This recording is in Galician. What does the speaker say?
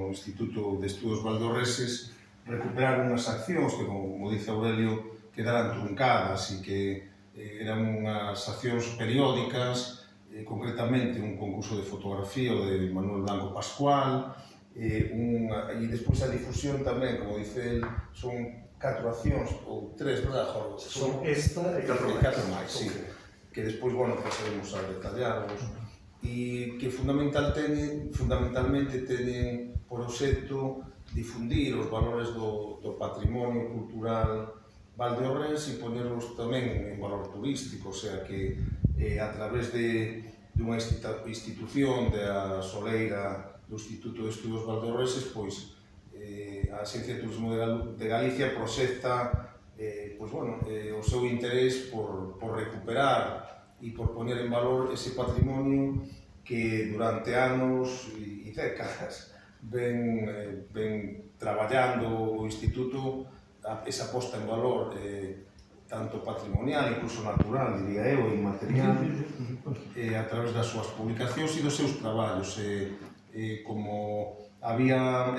no Instituto de Estudos Valdorreses recuperar unhas accións que, como dice Aurelio, quedaran truncadas e que eran unhas accións periódicas, concretamente un concurso de fotografía de Manuel Blanco Pascual, e despois a difusión tamén, como dice el, son 4 accións, ou 3, verdad, Jorge? Son esta e 4 máis, sí. Que despois, bueno, pasaremos a detallarlos. E que fundamentalmente teñen por obxecto difundir os valores do patrimonio cultural valdeorrés e ponerlos tamén en valor turístico, o sea que a través dunha institución da Soleira do Instituto de Estudos Valdorreses, pois a Axencia de Turismo de Galicia proxecta o seu interés por recuperar e por poner en valor ese patrimonio que durante anos e décadas ven traballando o Instituto esa posta en valor tanto patrimonial, incluso natural, diría eu, inmaterial, a través das súas publicacións e dos seus traballos. Como había